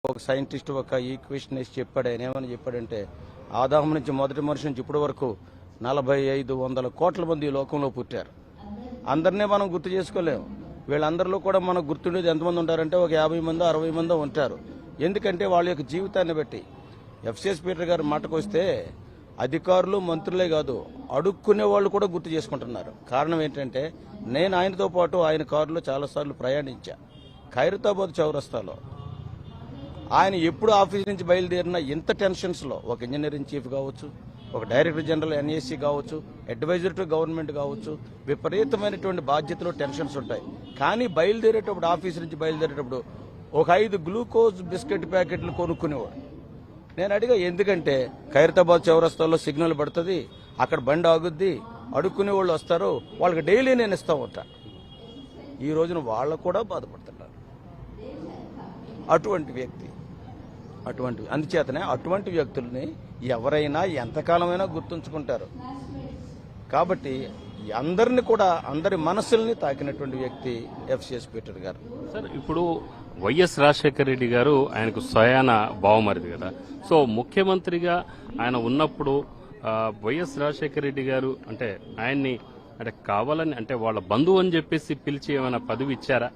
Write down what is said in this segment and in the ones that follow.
ఒక సైంటిస్ట్ ఒక ఈక్వేషన్ వేసి చెప్పాడు. ఆయన ఏమని చెప్పాడంటే, ఆదాము నుంచి మొదటి మనిషి నుంచి ఇప్పటి వరకు 4500 కోట్ల మంది ఈ లోకంలో పుట్టారు. అందరినీ మనం గుర్తు చేసుకోలేము. వీళ్ళందరిలో కూడా మనకు గుర్తుండేది ఎంతమంది ఉంటారంటే ఒక 50 మంది 60 మంది ఉంటారు. ఎందుకంటే వాళ్ళ యొక్క జీవితాన్ని బట్టి. ఎఫ్సిఎస్ పీటర్ గారి మాటకు వస్తే అధికారులు మంత్రులే కాదు, అడుక్కునే వాళ్ళు కూడా గుర్తు చేసుకుంటున్నారు. కారణం ఏంటంటే, నేను ఆయనతో పాటు ఆయన కారులో చాలాసార్లు ప్రయాణించా. ఖైరతాబాద్ చౌరస్తాలో ఆయన ఎప్పుడు ఆఫీస్ నుంచి బయలుదేరినా ఇంత టెన్షన్స్లో, ఒక ఇంజనీరింగ్ చీఫ్ కావచ్చు, ఒక డైరెక్టర్ జనరల్ ఎన్ఏసీ కావచ్చు, అడ్వైజర్ టు గవర్నమెంట్ కావచ్చు, విపరీతమైనటువంటి బాధ్యతలు టెన్షన్స్ ఉంటాయి. కానీ బయలుదేరేటప్పుడు, ఆఫీస్ నుంచి బయలుదేరేటప్పుడు ఒక 5 గ్లూకోజ్ బిస్కెట్ ప్యాకెట్లు కొనుక్కునేవాడు. నేను అడిగా, ఎందుకంటే ఖైరతాబాద్ చౌరస్తాలో సిగ్నల్ పడుతుంది, అక్కడ బండి ఆగుద్ది, అడుక్కునే వాళ్ళు వస్తారు, వాళ్ళకి డైలీ నేను ఇస్తా ఉంటా. ఈ రోజున వాళ్ళు కూడా బాధపడుతున్నారు. అటువంటి వ్యక్తి, అందుచేతనే అటువంటి వ్యక్తుల్ని ఎవరైనా ఎంతకాలమైనా గుర్తుంచుకుంటారు. కాబట్టి అందరిని కూడా, అందరి మనసుల్ని తాకినటువంటి వ్యక్తి ఎఫ్సిఎస్ పీటర్ గారు. సార్, ఇప్పుడు వైఎస్ రాజశేఖర రెడ్డి గారు ఆయనకు స్వయాన బావమరిది కదా. సో ముఖ్యమంత్రిగా ఆయన ఉన్నప్పుడు వైఎస్ రాజశేఖర రెడ్డి గారు అంటే ఆయన్ని అంటే కావాలని, అంటే వాళ్ళ బంధువు అని చెప్పేసి పిలిచి ఏమైనా పదవి ఇచ్చారా?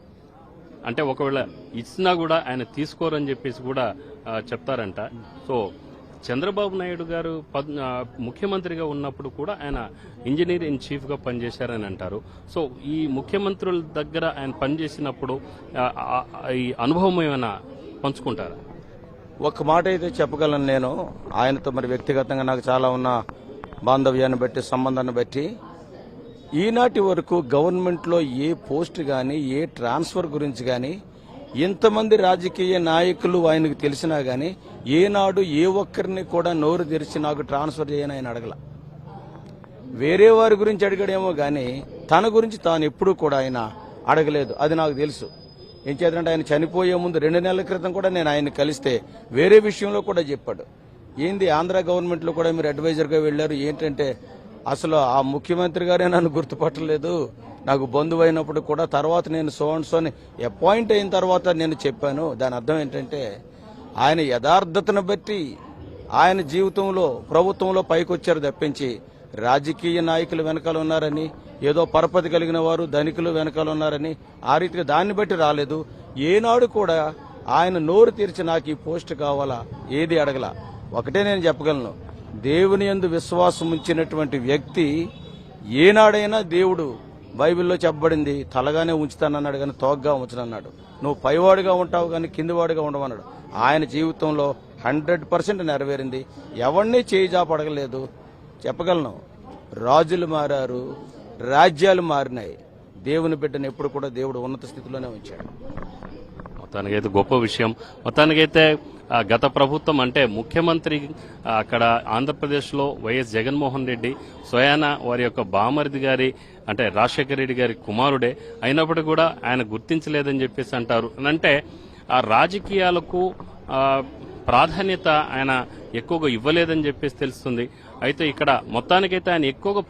అంటే ఒకవేళ ఇచ్చినా కూడా ఆయన తీసుకోరని చెప్పేసి కూడా చెప్తారంట. సో చంద్రబాబు నాయుడు గారు ముఖ్యమంత్రిగా ఉన్నప్పుడు కూడా ఆయన ఇంజనీర్ ఇన్ చీఫ్ గా పనిచేశారని అంటారు. సో ఈ ముఖ్యమంత్రుల దగ్గర ఆయన పనిచేసినప్పుడు ఈ అనుభవం ఏమైనా పంచుకుంటారా? ఒక్క మాట అయితే చెప్పగలను నేను. ఆయనతో మరి వ్యక్తిగతంగా నాకు చాలా ఉన్న బాంధవ్యాన్ని బట్టి, సంబంధాన్ని బట్టి, ఈనాటి వరకు గవర్నమెంట్లో ఏ పోస్ట్ కానీ, ఏ ట్రాన్స్ఫర్ గురించి కానీ, ఇంతమంది రాజకీయ నాయకులు ఆయనకు తెలిసినా గానీ ఏనాడు ఏ ఒక్కరిని కూడా నోరు తెరిచి నాకు ట్రాన్స్ఫర్ చేయని ఆయన అడగల. వేరే వారి గురించి అడిగాడేమో గానీ తన గురించి తాను ఎప్పుడూ కూడా ఆయన అడగలేదు. అది నాకు తెలుసు. ఏం చేద్దంటే, ఆయన చనిపోయే ముందు 2 నెలల క్రితం కూడా నేను ఆయన కలిస్తే వేరే విషయంలో కూడా చెప్పాడు. ఏంది ఆంధ్ర గవర్నమెంట్లో కూడా మీరు అడ్వైజర్గా వెళ్లారు, ఏంటంటే అసలు ఆ ముఖ్యమంత్రి గారే నన్ను గుర్తుపట్టలేదు, నాకు బంధువు అయినప్పుడు కూడా తర్వాత నేను సోని అపాయింట్ అయిన తర్వాత నేను చెప్పాను. దాని అర్థం ఏంటంటే, ఆయన యథార్థతను బట్టి ఆయన జీవితంలో, ప్రభుత్వంలో పైకొచ్చారు తప్పించి రాజకీయ నాయకులు వెనకాల ఉన్నారని, ఏదో పరపతి కలిగిన వారు ధనికులు వెనకాల ఉన్నారని ఆ రీతిగా దాన్ని బట్టి రాలేదు. ఏనాడు కూడా ఆయన నోరు తెరిచి నాకు ఈ పోస్ట్ కావాలా ఏది అడగల. ఒకటే నేను చెప్పగలను, దేవుని యందు విశ్వాసం ఉంచినటువంటి వ్యక్తి ఏనాడైనా, దేవుడు బైబిల్లో చెప్పబడింది, తలగానే ఉంచుతానన్నాడు కానీ తోగ్గా ఉంచనన్నాడు. నువ్వు పైవాడుగా ఉంటావు కానీ కిందివాడుగా ఉండవన్నాడు. ఆయన జీవితంలో 100% నెరవేరింది. ఎవరిని చేయిజాపడగలేదు. చెప్పగలను, రాజులు మారారు, రాజ్యాలు మారినాయి, దేవుని బిడ్డను ఎప్పుడు కూడా దేవుడు ఉన్నత స్థితిలోనే ఉంచాడు. మొత్తానికైతే గొప్ప విషయం. మొత్తానికైతే గత ప్రభుత్వం అంటే ముఖ్యమంత్రి అక్కడ ఆంధ్రప్రదేశ్లో వైఎస్ జగన్మోహన్ రెడ్డి స్వయాన వారి యొక్క బామరిది గారి అంటే రాజశేఖర రెడ్డి గారి కుమారుడే అయినప్పటికీ కూడా ఆయన గుర్తించలేదని చెప్పేసి అంటారు. అంటే ఆ రాజకీయాలకు ప్రాధాన్యత ఆయన ఎక్కువగా ఇవ్వలేదని చెప్పేసి తెలుస్తుంది. అయితే ఇక్కడ మొత్తానికైతే ఆయన ఎక్కువగా